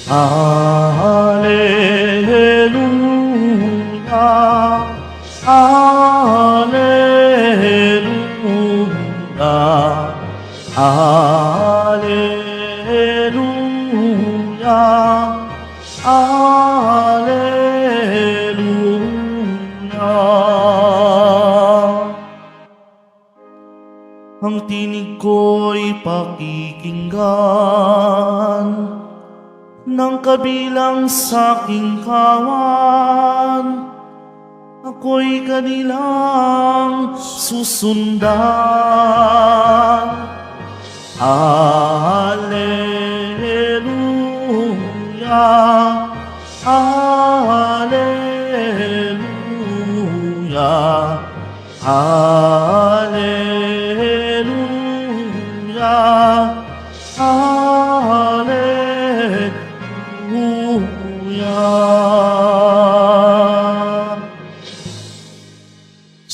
Alleluia, Alleluia, Alleluia, Alleluia. Ang tinig ko'y pakikinggan ng kabilang sa'king kawan. Ako'y kanilang susundan. Alleluia, Alleluia, Alleluia, Alleluia.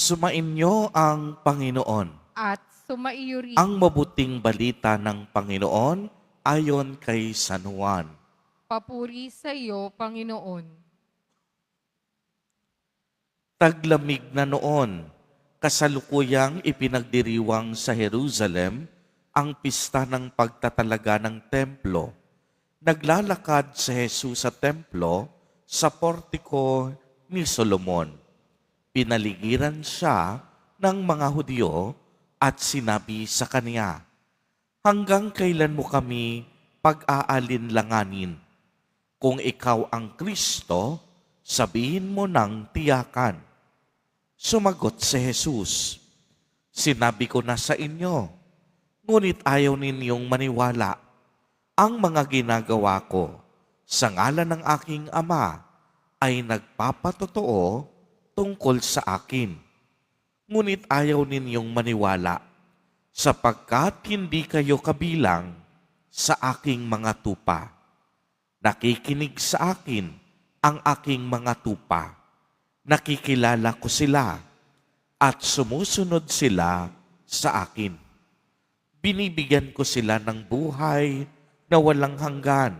Sumainyo ang Panginoon. At sumaiyo rin. Ang mabuting balita ng Panginoon ayon kay San Juan. Papuri sa iyo, Panginoon. Taglamig na noon, kasalukuyang ipinagdiriwang sa Jerusalem ang pista ng pagtatalaga ng templo. Naglalakad si Jesus sa templo sa portiko ni Solomon. Pinaligiran siya ng mga Hudyo at sinabi sa kaniya, "Hanggang kailan mo kami pag-aalinlanganin? Kung ikaw ang Kristo, sabihin mo ng tiyakan." Sumagot si Jesus, "Sinabi ko na sa inyo, ngunit ayaw ninyong maniwala. Ang mga ginagawa ko sa ngalan ng aking Ama ay nagpapatotoo tungkol sa akin. Ngunit ayaw ninyong maniwala sapagkat hindi kayo kabilang sa aking mga tupa. Nakikinig sa akin ang aking mga tupa. Nakikilala ko sila at sumusunod sila sa akin. Binibigyan ko sila ng buhay na walang hanggan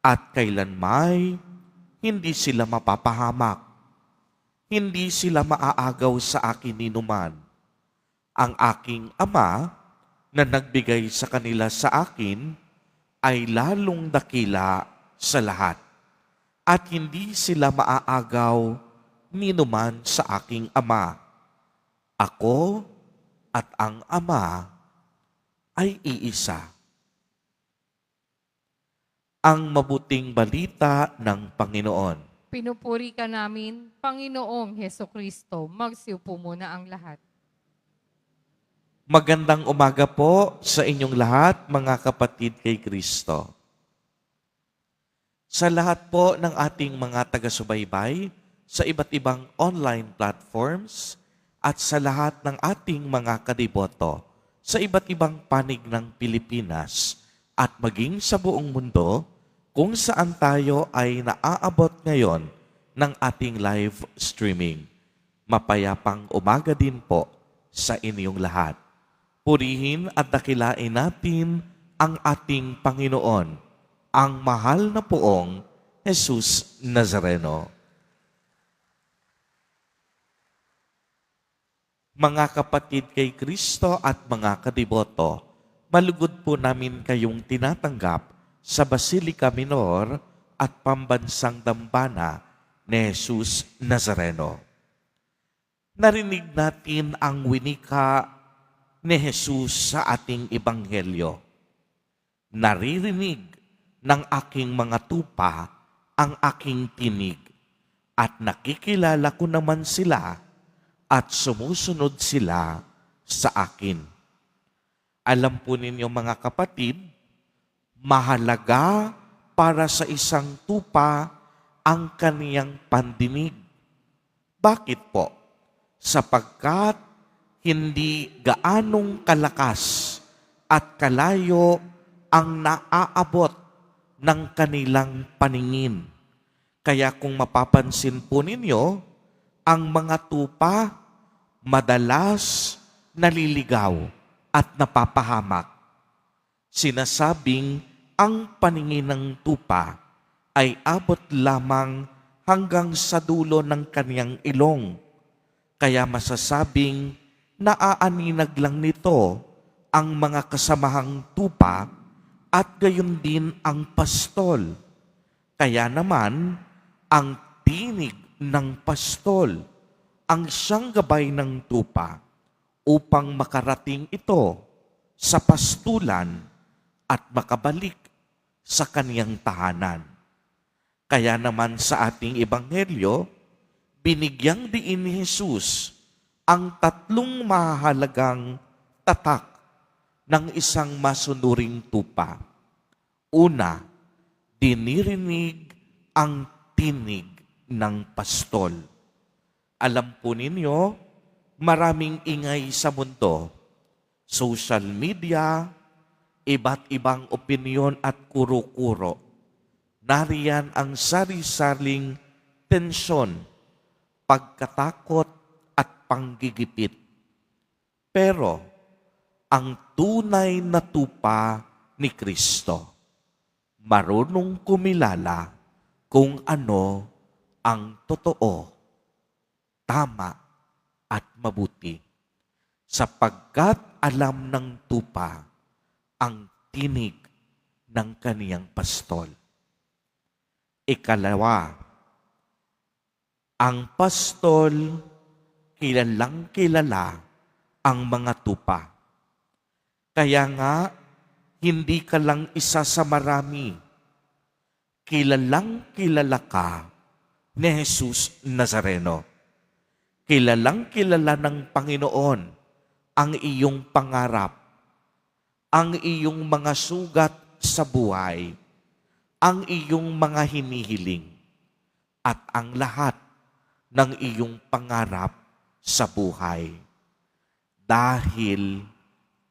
at kailanmay hindi sila mapapahamak. Hindi sila maaagaw sa akin ninuman. Ang aking Ama na nagbigay sa kanila sa akin ay lalong dakila sa lahat at hindi sila maaagaw ninuman sa aking Ama. Ako at ang Ama ay iisa." Ang mabuting balita ng Panginoon. Pinupuri ka namin, Panginoong Hesukristo. Magsiupo muna ang lahat. Magandang umaga po sa inyong lahat, mga kapatid kay Kristo. Sa lahat po ng ating mga taga-subaybay sa iba't ibang online platforms at sa lahat ng ating mga kadiboto sa iba't ibang panig ng Pilipinas at maging sa buong mundo kung saan tayo ay naaabot ngayon ng ating live streaming. Mapayapang umaga din po sa inyong lahat. Purihin at dakilain natin ang ating Panginoon, ang mahal na poong Jesus Nazareno. Mga kapatid kay Kristo at mga kadiboto, malugod po namin kayong tinatanggap sa Basilica Minor at Pambansang Dambana ni Jesus Nazareno. Narinig natin ang winika ni Jesus sa ating ebanghelyo. Naririnig ng aking mga tupa ang aking tinig at nakikilala ko naman sila at sumusunod sila sa akin. Alam po ninyo mga kapatid, mahalaga para sa isang tupa ang kaniyang pandinig. Bakit po? Sapagkat hindi gaanong kalakas at kalayo ang naaabot ng kanilang paningin. Kaya kung mapapansin po ninyo, ang mga tupa madalas naliligaw at napapahamak. Sinasabing ang paningin ng tupa ay abot lamang hanggang sa dulo ng kaniyang ilong. Kaya masasabing naaaninag lang nito ang mga kasamahang tupa at gayon din ang pastol. Kaya naman, ang tinig ng pastol ang siyang gabay ng tupa upang makarating ito sa pastulan at makabalik sa kaniyang tahanan. Kaya naman sa ating ebanghelyo, binigyang diin ni Jesus ang tatlong mahalagang tatak ng isang masunuring tupa. Una, dinirinig ang tinig ng pastol. Alam po ninyo, maraming ingay sa mundo. Social media, iba't ibang opinyon at kuro-kuro. Nariyan ang sari-saring tensyon, pagkatakot at panggigipit. Pero ang tunay na tupa ni Kristo, marunong kumilala kung ano ang totoo, tama at mabuti, sapagkat alam ng tupa ang tinig ng kaniyang pastol. Ikalawa, ang pastol, kilalang kilala ang mga tupa. Kaya nga, hindi ka lang isa sa marami. Kilalang kilala ka ni Jesus Nazareno. Kilalang kilala ng Panginoon ang iyong pangarap, ang iyong mga sugat sa buhay, ang iyong mga hinihiling, at ang lahat ng iyong pangarap sa buhay. Dahil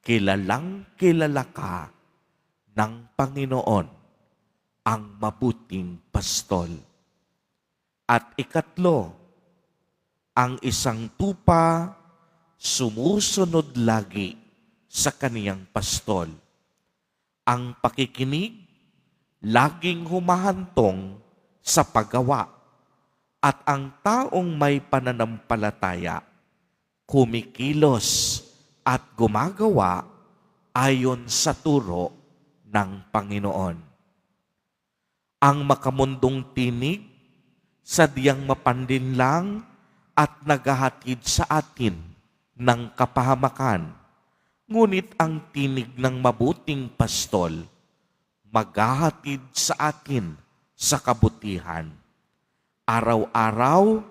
kilalang kilala ka ng Panginoon, ang mabuting pastol. At ikatlo, ang isang tupa sumusunod lagi sa kaniyang pastol. Ang pakikinig laging humahantong sa paggawa, at ang taong may pananampalataya kumikilos at gumagawa ayon sa turo ng Panginoon. Ang makamundong tinig sadyang mapandinlang at naghahatid sa atin ng kapahamakan, ngunit ang tinig ng mabuting pastol maghahatid sa atin sa kabutihan. Araw-araw,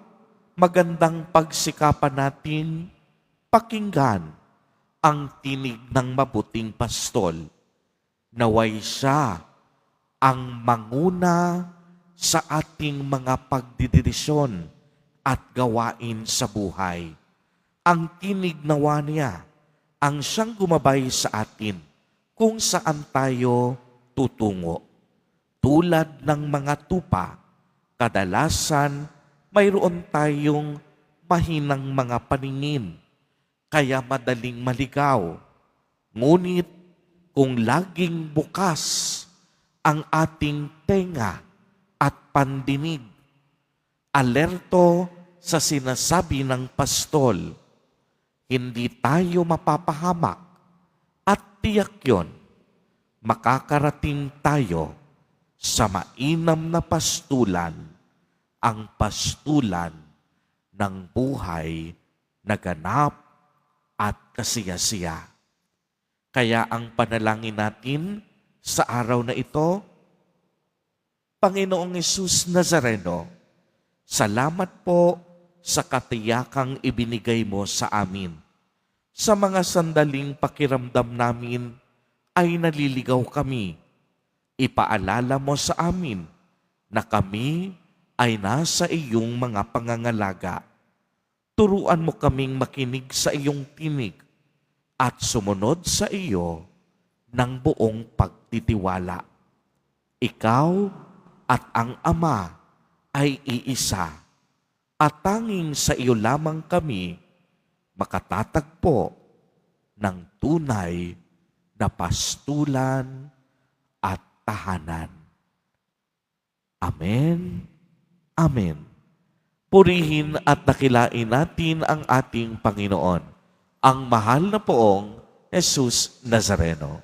magandang pagsikapan natin pakinggan ang tinig ng mabuting pastol. Naway siya ang manguna sa ating mga pagdidesisyon at gawain sa buhay. Ang tinig nawa niya ang siyang gumabay sa atin kung saan tayo tutungo. Tulad ng mga tupa, kadalasan mayroon tayong mahinang mga paningin, kaya madaling maligaw. Ngunit kung laging bukas ang ating tenga at pandinig, alerto sa sinasabi ng pastol, hindi tayo mapapahamak at tiyak yon, makakarating tayo sa mainam na pastulan, ang pastulan ng buhay na ganap at kasiyasiya. Kaya ang panalangin natin sa araw na ito, Panginoong Hesus Nazareno, salamat po sa katiyakang ibinigay mo sa amin. Sa mga sandaling pakiramdam namin ay naliligaw kami. Ipaalala mo sa amin na kami ay nasa iyong mga pangangalaga. Turuan mo kaming makinig sa iyong tinig at sumunod sa iyo ng buong pagtitiwala. Ikaw at ang Ama ay iisa, at tanging sa iyo lamang kami makatatagpo ng tunay na pastulan at tahanan. Amen. Amen. Purihin at dakilain natin ang ating Panginoon, ang mahal na poong Jesus Nazareno.